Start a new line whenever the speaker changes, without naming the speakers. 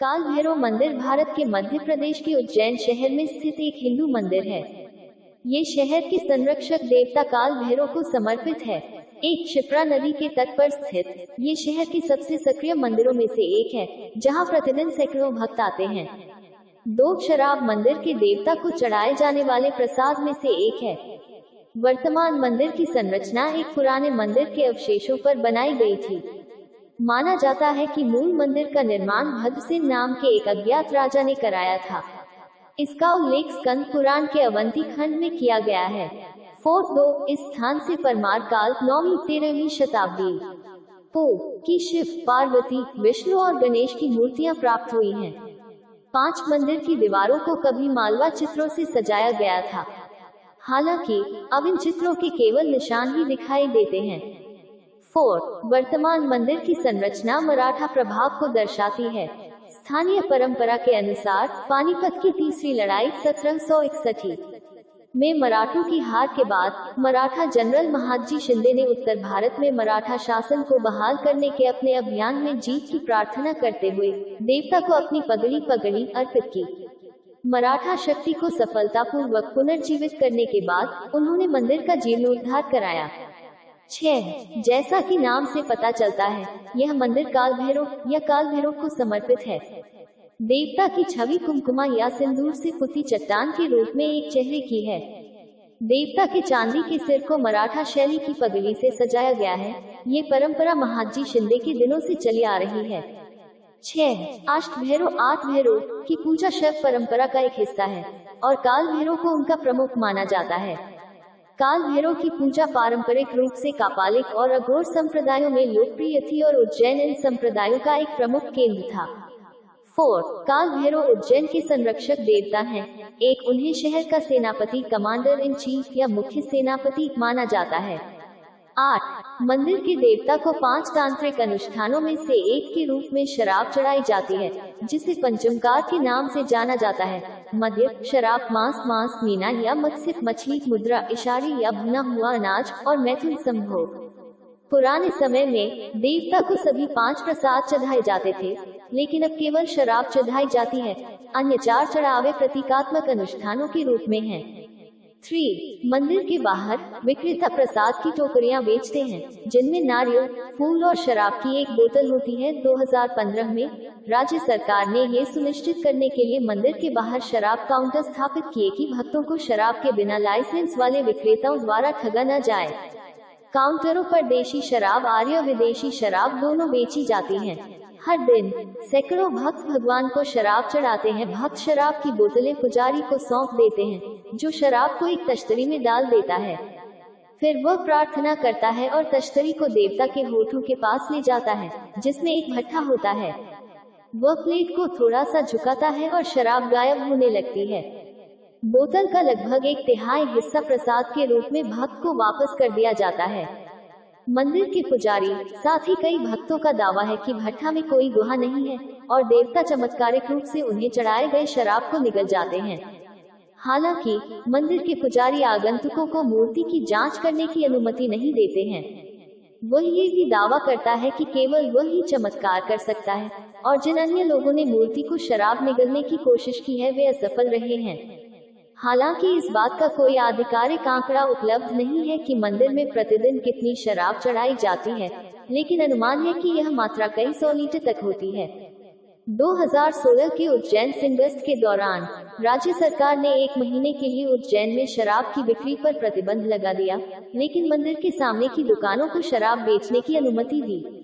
काल भैरव मंदिर भारत के मध्य प्रदेश के उज्जैन शहर में स्थित एक हिंदू मंदिर है। ये शहर के संरक्षक देवता काल भैरव को समर्पित है। एक क्षिप्रा नदी के तट पर स्थित ये शहर के सबसे सक्रिय मंदिरों में से एक है, जहां प्रतिदिन सैकड़ों भक्त आते हैं। दो शराब मंदिर के देवता को चढ़ाए जाने वाले प्रसाद में से एक है। वर्तमान मंदिर की संरचना एक पुराने मंदिर के अवशेषों पर बनाई गई थी। माना जाता है कि मूल मंदिर का निर्माण भद्रसेन नाम के एक अज्ञात राजा ने कराया था। इसका उल्लेख स्कंद पुराण के अवंती खंड में किया गया है। फोर्ट 2 इस स्थान से परमार काल 9वीं-13वीं शताब्दी की शिव, पार्वती, विष्णु और गणेश की मूर्तियां प्राप्त हुई हैं। 5 मंदिर की दीवारों को कभी मालवा चित्रों से सजाया गया था। हालांकि अब इन चित्रों के केवल निशान ही दिखाई देते हैं। फोर्ट वर्तमान मंदिर की संरचना मराठा प्रभाव को दर्शाती है। स्थानीय परंपरा के अनुसार पानीपत की तीसरी लड़ाई 1761 में मराठों की हार के बाद मराठा जनरल महादजी शिंदे ने उत्तर भारत में मराठा शासन को बहाल करने के अपने अभियान में जीत की प्रार्थना करते हुए देवता को अपनी पगड़ी अर्पित की। मराठा शक्ति को सफलतापूर्वक पुनर्जीवित करने के बाद उन्होंने मंदिर का जीर्णोद्धार कराया। 6 जैसा कि नाम से पता चलता है, यह मंदिर काल भैरव को समर्पित है। देवता की छवि कुमकुमा या सिंदूर से पुती चट्टान के रूप में एक चेहरे की है। देवता के चांदी के सिर को मराठा शैली की पगड़ी से सजाया गया है। ये परंपरा महादजी शिंदे के दिनों से चली आ रही है। 6 अष्टभैरव 8 भैरव की पूजा शैव परंपरा का एक हिस्सा है और काल भैरव को उनका प्रमुख माना जाता है। काल भैरव की पूजा पारंपरिक रूप से कापालिक और अघोर संप्रदायों में लोकप्रिय थी और उज्जैन इन संप्रदायों का एक प्रमुख केंद्र था। 4 काल भैरव उज्जैन के संरक्षक देवता हैं। एक उन्हें शहर का सेनापति, कमांडर इन चीफ या मुख्य सेनापति माना जाता है। 8 मंदिर के देवता को 5 तांत्रिक अनुष्ठानों में से एक के रूप में शराब चढ़ाई जाती है, जिसे पंचमकार के नाम से जाना जाता है। मद्य, शराब, मांस, मीना या मत्स्य, मछली, मुद्रा, इशारी या भुना हुआ अनाज और मैथुन संभोग। पुराने समय में देवता को सभी 5 प्रसाद चढ़ाए जाते थे, लेकिन अब केवल शराब चढ़ाई जाती है। अन्य 4 चढ़ावे प्रतीकात्मक अनुष्ठानों के रूप में हैं। 3 मंदिर के बाहर विक्रेता प्रसाद की टोकरियां बेचते हैं, जिनमें नारियल, फूल और शराब की एक बोतल होती है। 2015 में राज्य सरकार ने ये सुनिश्चित करने के लिए मंदिर के बाहर शराब काउंटर स्थापित किए कि भक्तों को शराब के बिना लाइसेंस वाले विक्रेताओं द्वारा ठगा न जाए। काउंटरों पर देशी शराब, आर्य विदेशी शराब दोनों बेची जाती हैं। हर दिन सैकड़ों भक्त भगवान को शराब चढ़ाते हैं। भक्त शराब की बोतलें पुजारी को सौंप देते हैं, जो शराब को एक तश्तरी में डाल देता है। फिर वह प्रार्थना करता है और तश्तरी को देवता के होठों के पास ले जाता है, जिसमें एक भट्ठा होता है। वह प्लेट को थोड़ा सा झुकाता है और शराब गायब होने लगती है। बोतल का लगभग 1/3 हिस्सा प्रसाद के रूप में भक्त को वापस कर दिया जाता है। मंदिर के पुजारी, साथ ही कई भक्तों का दावा है कि भट्ठा में कोई गुहा नहीं है और देवता चमत्कारिक रूप से उन्हें चढ़ाए गए शराब को निगल जाते हैं। हालांकि मंदिर के पुजारी आगंतुकों को मूर्ति की जांच करने की अनुमति नहीं देते हैं। वह ये भी दावा करता है कि केवल वह ही चमत्कार कर सकता है और जिन अन्य लोगों ने मूर्ति को शराब निगलने की कोशिश की है वे असफल रहे हैं। हालांकि इस बात का कोई आधिकारिक आंकड़ा उपलब्ध नहीं है कि मंदिर में प्रतिदिन कितनी शराब चढ़ाई जाती है, लेकिन अनुमान है कि यह मात्रा कई 100 लीटर तक होती है। 2016 के उज्जैन सिंगस्त के दौरान राज्य सरकार ने 1 महीने के लिए उज्जैन में शराब की बिक्री पर प्रतिबंध लगा दिया, लेकिन मंदिर के सामने की दुकानों को शराब बेचने की अनुमति दी।